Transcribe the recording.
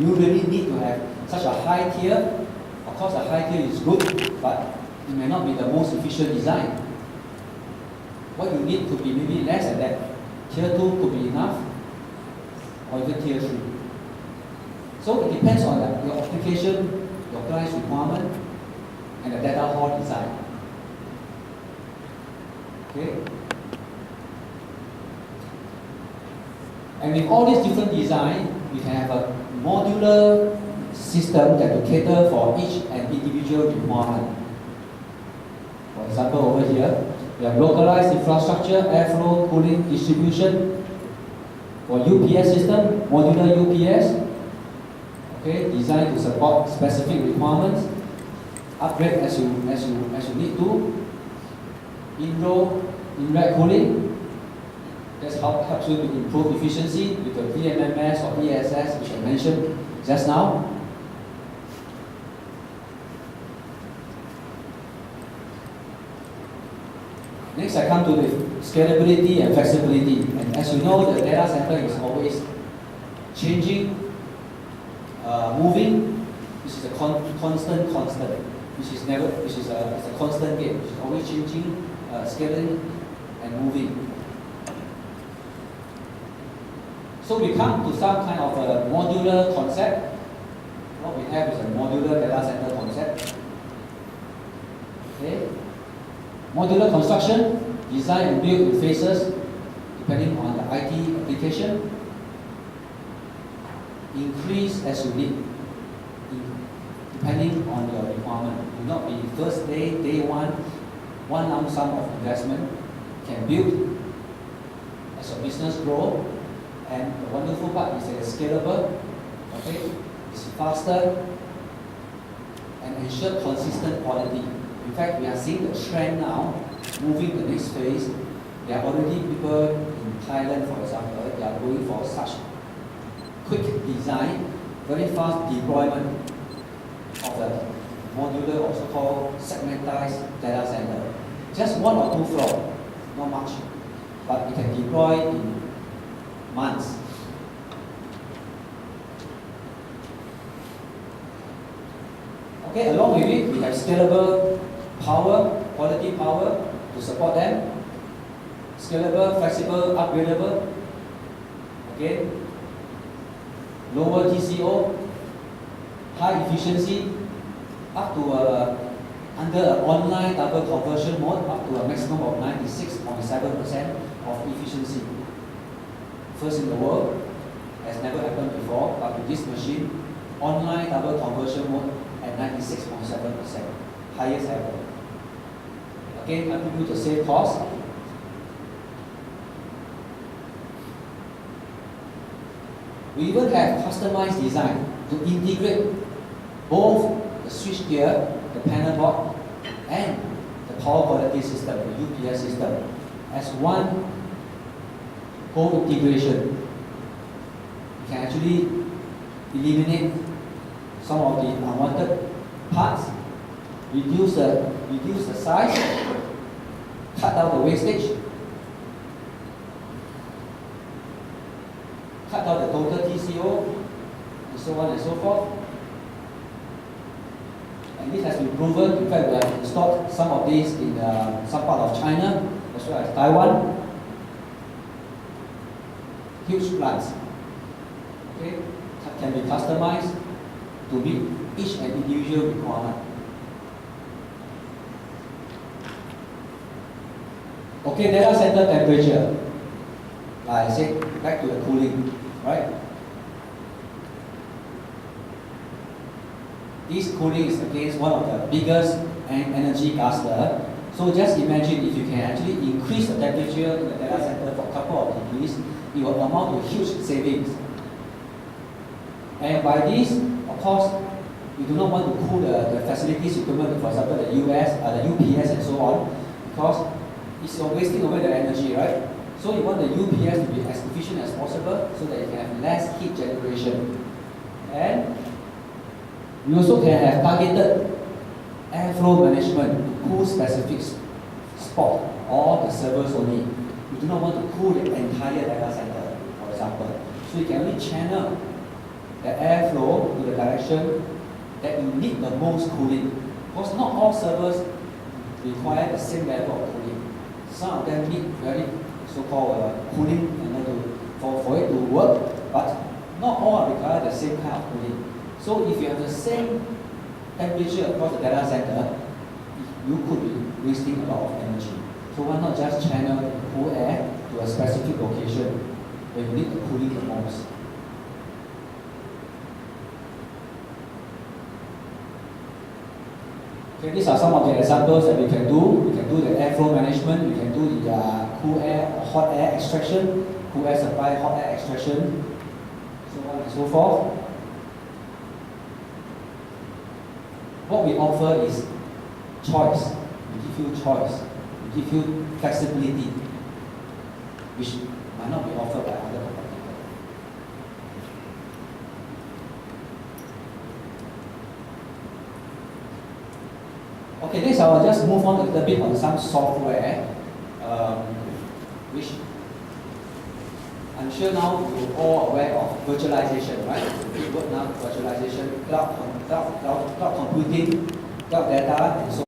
you really need to have such a high tier? Of course, a high tier is good, but it may not be the most efficient design. What you need could be maybe less than that. Tier 2 could be enough, or even tier 3. So it depends on your application, your client's requirement, and the data hall design. Okay? And with all these different designs, we can have a modular system that will cater for each and individual requirement. For example, over here, we have localized infrastructure, airflow, cooling, distribution. For UPS system, modular UPS, okay, designed to support specific requirements. Upgrade as you need to. In-row, in-rack cooling. That's how helps you to improve efficiency with the VMMS or ESS, which I mentioned just now. Next, I come to the scalability and flexibility. And as you know, the data center is always changing, moving, which is a constant, which is a constant game, which is always changing, scaling, and moving. So we come to some kind of a modular concept. What we have is a modular data center concept. Okay. Modular construction, design and build in phases, depending on the IT application. Increase as you need, depending on your requirement. Do not be first day one lump sum of investment. Can build as your business grow. And the wonderful part is that it's scalable, okay? It's faster and ensure consistent quality. In fact, we are seeing the trend now, moving to the next phase. There are already people in Thailand, for example, they are going for such quick design, very fast deployment of the modular, also called segmentized data center. Just 1 or 2 floors, not much, but it can deploy in months. Okay, along with it, we have scalable power, quality power to support them. Scalable, flexible, upgradable. Okay. Lower TCO, high efficiency, up to under an online double conversion mode, up to a maximum of 96.7% of efficiency. First in the world, has never happened before, but with this machine, online double conversion mode at 96.7%, highest ever. Again, contribute to save cost. We even have customized design to integrate both the switchgear, the panel board, and the power quality system, the UPS system, as one whole integration. You can actually eliminate some of the unwanted parts, reduce the size, cut down the wastage, cut down the total TCO, and so on and so forth. And this has been proven. In fact, we have installed some of these in some part of China, as well as Taiwan. Huge plants, okay, can be customized to meet each and individual requirement. Okay, data center temperature. Like I said, back to the cooling, right? This cooling is against one of the biggest energy guzzler. So just imagine if you can actually increase the temperature in the data center for a couple of degrees, it will amount to huge savings. And by this, of course, you do not want to cool the facilities equipment, for example, the UPS and so on, because it's wasting away the energy, right? So you want the UPS to be as efficient as possible so that you can have less heat generation. And you also can have targeted airflow management to cool specific spot or the servers only. You do not want to cool the entire data center, for example. So you can only channel the airflow to the direction that you need the most cooling. Because not all servers require the same level of cooling. Some of them need very so-called cooling for it to work, but not all require the same kind of cooling. So if you have the same temperature across the data center, you could be wasting a lot of energy. So why not just channel the cool air to a specific location where you need the cooling the most? Okay, these are some of the examples that we can do. We can do the airflow management, we can do the cool air, hot air extraction, cool air supply, hot air extraction, so on and so forth. What we offer is choice. We give you choice. We give you flexibility, which might not be offered by other competitors. Okay, next I will just move on a little bit on some software, which I'm sure now you're all aware of virtualization, right? Keyword now, virtualization, cloud computing, cloud data, and so on.